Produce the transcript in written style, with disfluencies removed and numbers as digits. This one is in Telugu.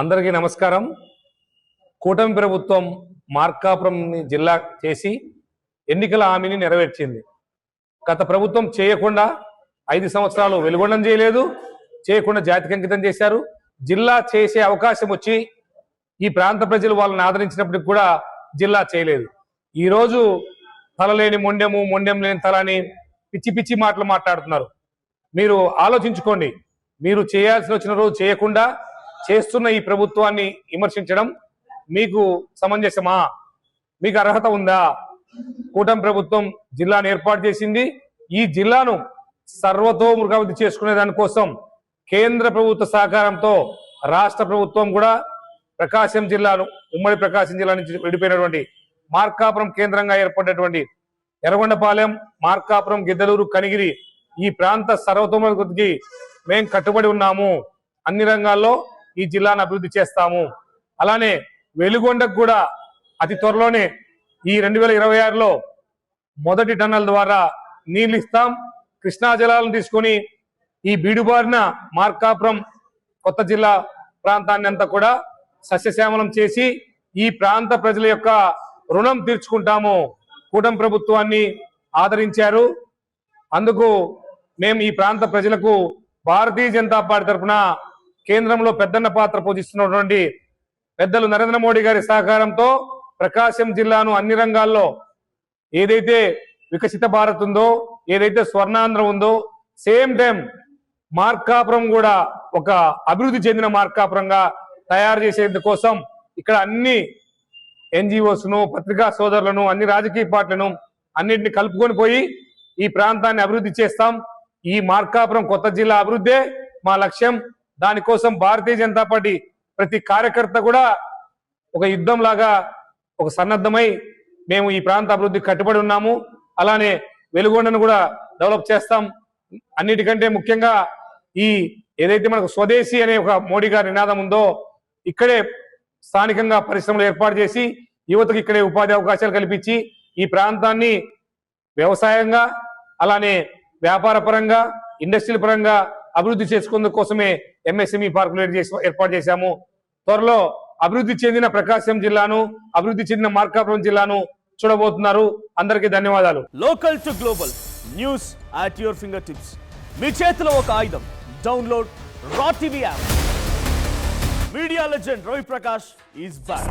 అందరికీ నమస్కారం. కూటమి ప్రభుత్వం మార్కాపురం జిల్లా చేసి ఎన్నికల హామీని నెరవేర్చింది. గత ప్రభుత్వం చేయకుండా 5 సంవత్సరాలు వెలుగొండం చేయలేదు, చేయకుండా జాతికి అంకితం చేశారు. జిల్లా చేసే అవకాశం వచ్చి ఈ ప్రాంత ప్రజలు వాళ్ళని ఆదరించినప్పటికి కూడా జిల్లా చేయలేదు. ఈరోజు తలలేని మొండెం లేని తల అని పిచ్చి పిచ్చి మాటలు మాట్లాడుతున్నారు. మీరు ఆలోచించుకోండి. మీరు చేయాల్సి వచ్చిన రోజు చేయకుండా చేస్తున్న ఈ ప్రభుత్వాన్ని విమర్శించడం మీకు సమంజసమా? మీకు అర్హత ఉందా? కూటమి ప్రభుత్వం జిల్లాను ఏర్పాటు చేసింది. ఈ జిల్లాను సర్వతోముఖాభివృద్ధి చేసుకునే దానికోసం కేంద్ర ప్రభుత్వ సహకారంతో రాష్ట్ర ప్రభుత్వం కూడా ప్రకాశం జిల్లాను, ఉమ్మడి ప్రకాశం జిల్లా నుంచి విడిపోయినటువంటి మార్కాపురం కేంద్రంగా ఏర్పడినటువంటి ఎర్రగొండపాలెం, మార్కాపురం, గిద్దలూరు, కనిగిరి ఈ ప్రాంత సర్వతోముఖాభివృద్ధికి మేము కట్టుబడి ఉన్నాము. అన్ని రంగాల్లో ఈ జిల్లాను అభివృద్ధి చేస్తాము. అలానే వెలుగొండకు కూడా అతి త్వరలోనే ఈ 2026లో మొదటి టన్నల్ ద్వారా నీళ్లు ఇస్తాం. కృష్ణా జలాలను తీసుకొని ఈ బీడుబారిన మార్కాపురం కొత్త జిల్లా ప్రాంతాన్ని అంతా కూడా సస్యశ్యామలం చేసి ఈ ప్రాంత ప్రజల యొక్క రుణం తీర్చుకుంటాము. కూటమి ప్రభుత్వాన్ని ఆదరించారు. అందుకు మేము ఈ ప్రాంత ప్రజలకు భారతీయ జనతా పార్టీ తరఫున కేంద్రంలో పెద్దన్న పాత్ర పోషిస్తున్నటువంటి పెద్దలు నరేంద్ర మోడీ గారి సహకారంతో ప్రకాశం జిల్లాను అన్ని రంగాల్లో ఏదైతే వికసిత భారత్ ఉందో, ఏదైతే స్వర్ణాంధ్ర ఉందో, సేమ్ టైం మార్కాపురం కూడా ఒక అభివృద్ధి చెందిన మార్కాపురంగా తయారు చేసేందుకోసం ఇక్కడ అన్ని ఎన్జిఓస్ను, పత్రికా సోదరులను, అన్ని రాజకీయ పార్టీలను అన్నింటిని కలుపుకొని పోయి ఈ ప్రాంతాన్ని అభివృద్ధి చేస్తాం. ఈ మార్కాపురం కొత్త జిల్లా అభివృద్ధే మా లక్ష్యం. దానికోసం భారతీయ జనతా పార్టీ ప్రతి కార్యకర్త కూడా ఒక యుద్ధం లాగా ఒక సన్నద్ధమై మేము ఈ ప్రాంత అభివృద్ధికి కట్టుబడి ఉన్నాము. అలానే వెలుగొండను కూడా డెవలప్ చేస్తాం. అన్నిటికంటే ముఖ్యంగా ఈ ఏదైతే మనకు స్వదేశీ అనే ఒక మోడీ గారి నినాదం ఉందో, ఇక్కడే స్థానికంగా పరిశ్రమలు ఏర్పాటు చేసి యువతకు ఇక్కడే ఉపాధి అవకాశాలు కల్పించి ఈ ప్రాంతాన్ని వ్యవసాయంగా, అలానే వ్యాపార పరంగా, ఇండస్ట్రియల్ పరంగా అభివృద్ధి చేసుకునే కోసమే ఎంఎస్ఎంఈ పార్కులు ఏర్పాటు చేశాము. త్వరలో అభివృద్ధి చెందిన ప్రకాశం జిల్లాను, అభివృద్ధి చెందిన మార్కాపురం జిల్లాను చూడబోతున్నారు. అందరికీ ధన్యవాదాలు. Local to global news at your finger tips. మీ చేతిలో ఒక ఆయుధం. Download R TV app. Media legend Ravi Prakash is back.